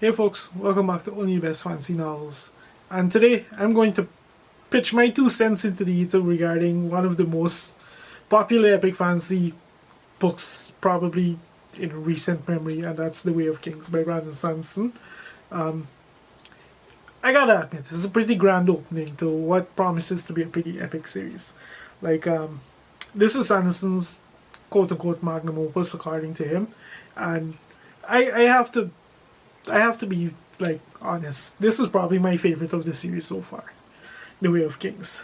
Hey folks, welcome back to Only Best Fancy Novels. And today I'm going to pitch my 2 cents into the ether regarding one of the most popular epic fantasy books probably in recent memory, and that's The Way of Kings by Brandon Sanderson. I gotta admit, this is a pretty grand opening to what promises to be a pretty epic series. Like, this is Sanderson's quote-unquote magnum opus according to him, and I have to be like honest. This is probably my favorite of the series so far, The Way of Kings.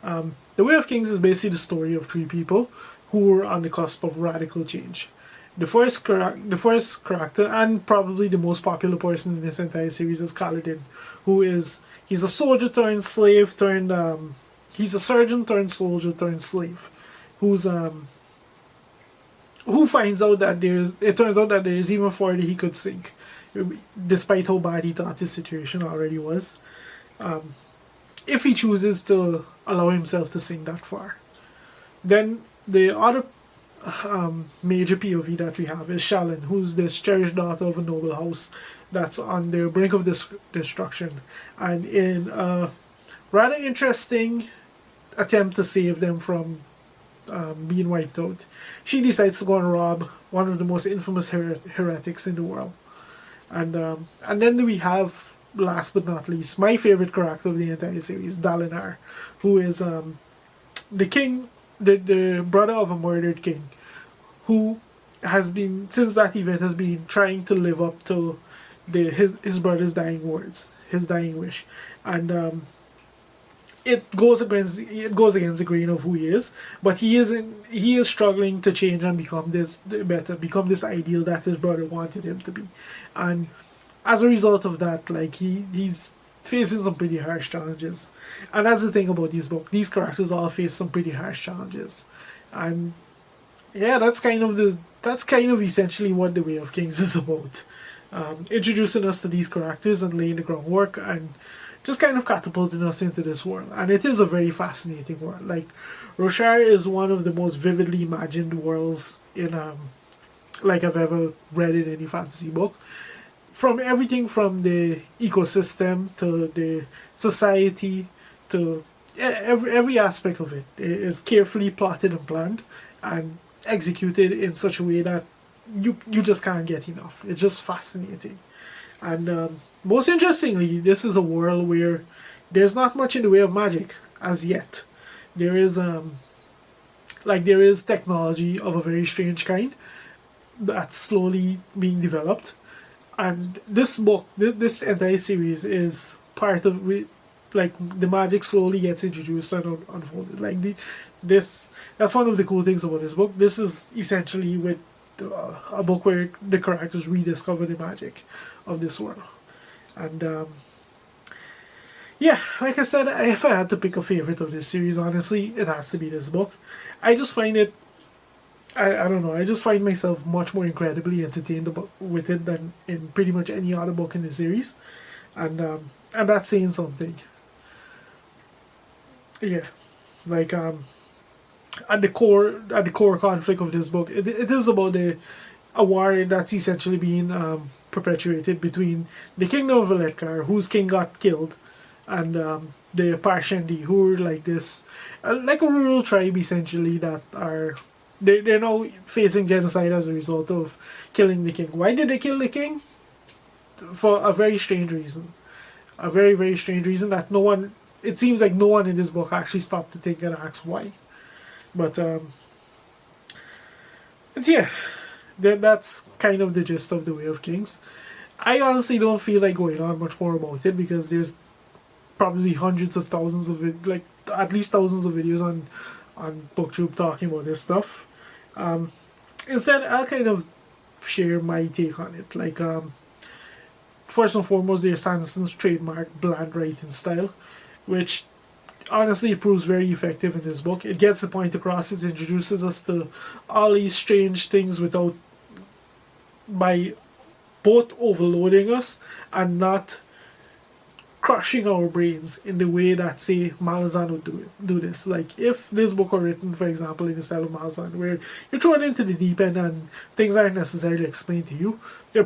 The Way of Kings is basically the story of three people who were on the cusp of radical change. The first character, and probably the most popular person in this entire series, is Kaladin, he's a soldier turned slave turned he's a surgeon turned soldier turned slave, who's who finds out that it turns out that there's even further he could sink, despite how bad he thought his situation already was, if he chooses to allow himself to sink that far. Then the other major POV that we have is Shalyn, who's this cherished daughter of a noble house that's on the brink of destruction, and in a rather interesting attempt to save them from being wiped out, she decides to go and rob one of the most infamous heretics in the world. And then we have, last but not least, my favorite character of the entire series, Dalinar, who is the king, the brother of a murdered king, who has been, since that event, has been trying to live up to his brother's dying words, his dying wish, and it goes against the grain of who he is, but he is struggling to change and become this ideal that his brother wanted him to be, and as a result of that, like he's facing some pretty harsh challenges. And that's the thing about these characters all face some pretty harsh challenges, and yeah, that's kind of essentially what The Way of Kings is about. Introducing us to these characters and laying the groundwork and just kind of catapulting us into this world. And it is a very fascinating world. Like, Roshar is one of the most vividly imagined worlds in like I've ever read in any fantasy book. From everything from the ecosystem to the society to every aspect of it is carefully plotted and planned and executed in such a way that you just can't get enough. It's just fascinating. And most interestingly, this is a world where there's not much in the way of magic as yet. There is technology of a very strange kind that's slowly being developed, and this book, this entire series, is part of it. Like, the magic slowly gets introduced and unfolded. Like, that's one of the cool things about this book. This is essentially with a book where the characters rediscover the magic of this world. And yeah, like I said, if I had to pick a favorite of this series, honestly, it has to be this book. I just find it, I don't know, I just find myself much more incredibly entertained with it than in pretty much any other book in the series. And that's saying something. Yeah, like, at the core conflict of this book, it is about a war that's essentially being perpetuated between the kingdom of Veletkar, whose king got killed, and the Parshendi, who are like this, like a rural tribe essentially, that are they're now facing genocide as a result of killing the king. Why did they kill the king? For a very strange reason, a very, very strange reason that it seems like no one in this book actually stopped to think and ask why. But yeah, that's kind of the gist of The Way of Kings. I honestly don't feel like going on much more about it because there's probably hundreds of thousands of like at least thousands of videos on booktube talking about this stuff. Instead, I'll kind of share my take on it. Like, first and foremost, there's Sanderson's trademark bland writing style, which honestly, it proves very effective in this book. It gets the point across. It introduces us to all these strange things by both overloading us and not crushing our brains in the way that, say, Malazan would do this. Like, if this book were written, for example, in the style of Malazan, where you're thrown into the deep end and things aren't necessarily explained to you, your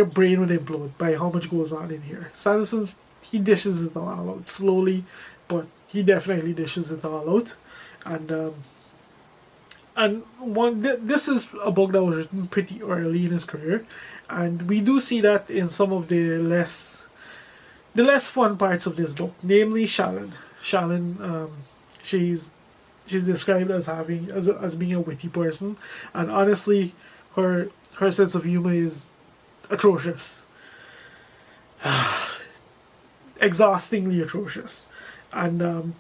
brain would implode by how much goes on in here. Sanderson's, he dishes it all out slowly, but he definitely dishes it all out. And this is a book that was written pretty early in his career, and we do see that in some of the less fun parts of this book, namely Shalyn. Shalyn, she's described as being a witty person, and honestly, her sense of humor is atrocious, exhaustingly atrocious. And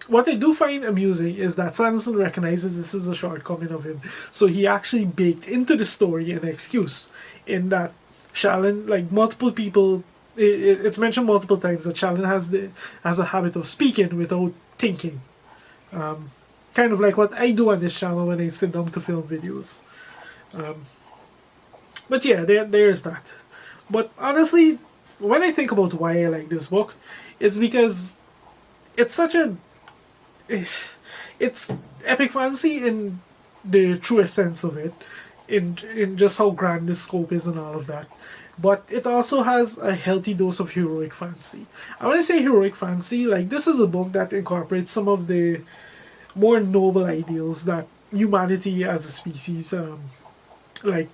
what I do find amusing is that Sanderson recognizes this is a shortcoming of him, so he actually baked into the story an excuse in that Shalyn, like multiple people. It's mentioned multiple times that Shalyn has a habit of speaking without thinking, kind of like what I do on this channel when I sit down to film videos. But yeah, there's that. But honestly, when I think about why I like this book, it's because it's it's epic fantasy in the truest sense of it, in just how grand the scope is and all of that. But it also has a healthy dose of heroic fantasy. And when I say heroic fantasy, like, this is a book that incorporates some of the more noble ideals that humanity as a species like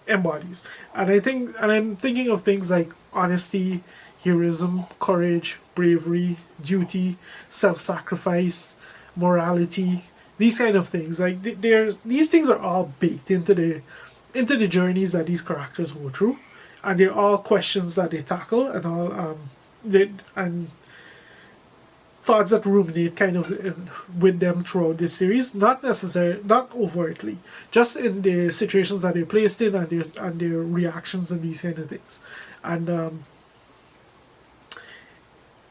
embodies. And I'm thinking of things like honesty, heroism, courage, bravery, duty, self-sacrifice, morality, these kind of things. Like, these things are all baked into the journeys that these characters go through, and they're all questions that they tackle, and all and thoughts that ruminate kind of with them throughout this series. Not overtly, just in the situations that they're placed in, and their reactions and these kind of things. And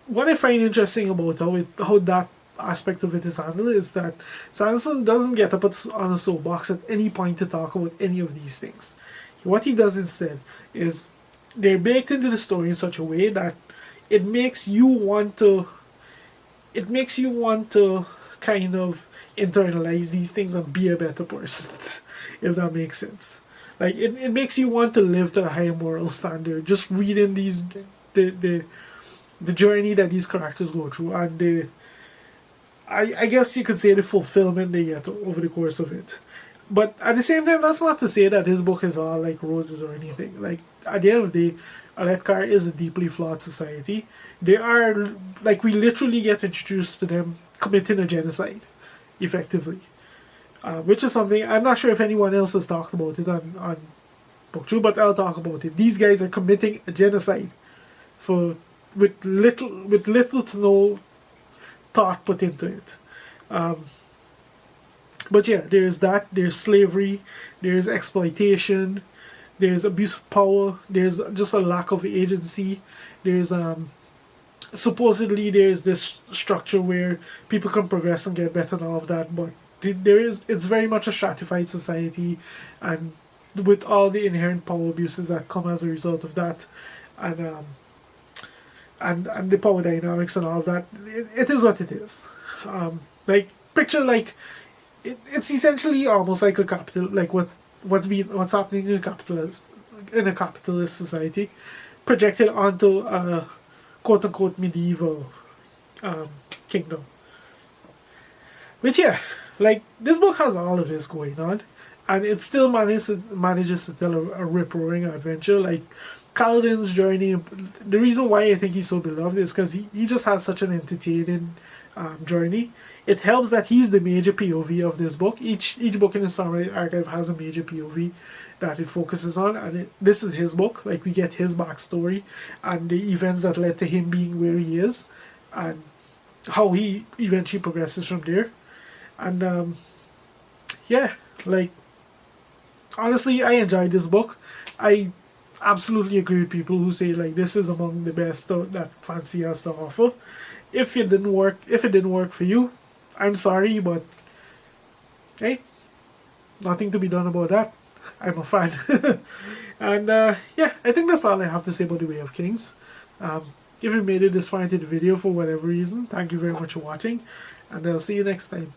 what I find interesting about how that aspect of it is handled is that Sanderson doesn't get up on a soapbox at any point to talk about any of these things. What he does instead is they're baked into the story in such a way that it makes you want to kind of internalize these things and be a better person, if that makes sense. Like, it makes you want to live to a higher moral standard just reading the journey that these characters go through, and I guess you could say the fulfillment they get over the course of it. But at the same time, that's not to say that his book is all like roses or anything. Like, at the end of the day, Aletkar is a deeply flawed society. They are, like, we literally get introduced to them committing a genocide, effectively. Which is something, I'm not sure if anyone else has talked about it on booktube, but I'll talk about it. These guys are committing a genocide with little to no thought put into it. But yeah, there's that, there's slavery, there's exploitation, there's abuse of power, there's just a lack of agency, there's supposedly there's this structure where people can progress and get better and all of that, but it's very much a stratified society, and with all the inherent power abuses that come as a result of that, and the power dynamics and all of that, it is what it is. Like, picture, like, it's essentially almost like a capital, like what's happening in a capitalist society, projected onto a quote unquote medieval kingdom. Which, yeah, like, this book has all of this going on, and it still manages to tell a rip-roaring adventure. Like, Kaladin's journey, the reason why I think he's so beloved is because he just has such an entertaining journey. It helps that he's the major POV of this book. Each book in the Samurai Archive has a major POV that it focuses on, and this is his book. Like, we get his backstory and the events that led to him being where he is, and how he eventually progresses from there. And yeah, like, honestly, I enjoyed this book. I absolutely agree with people who say, like, this is among the best that fantasy has to offer. If it didn't work for you, I'm sorry, but hey, nothing to be done about that. I'm a fan. And yeah, I think that's all I have to say about The Way of Kings. If you made it this far into the video for whatever reason, thank you very much for watching, and I'll see you next time.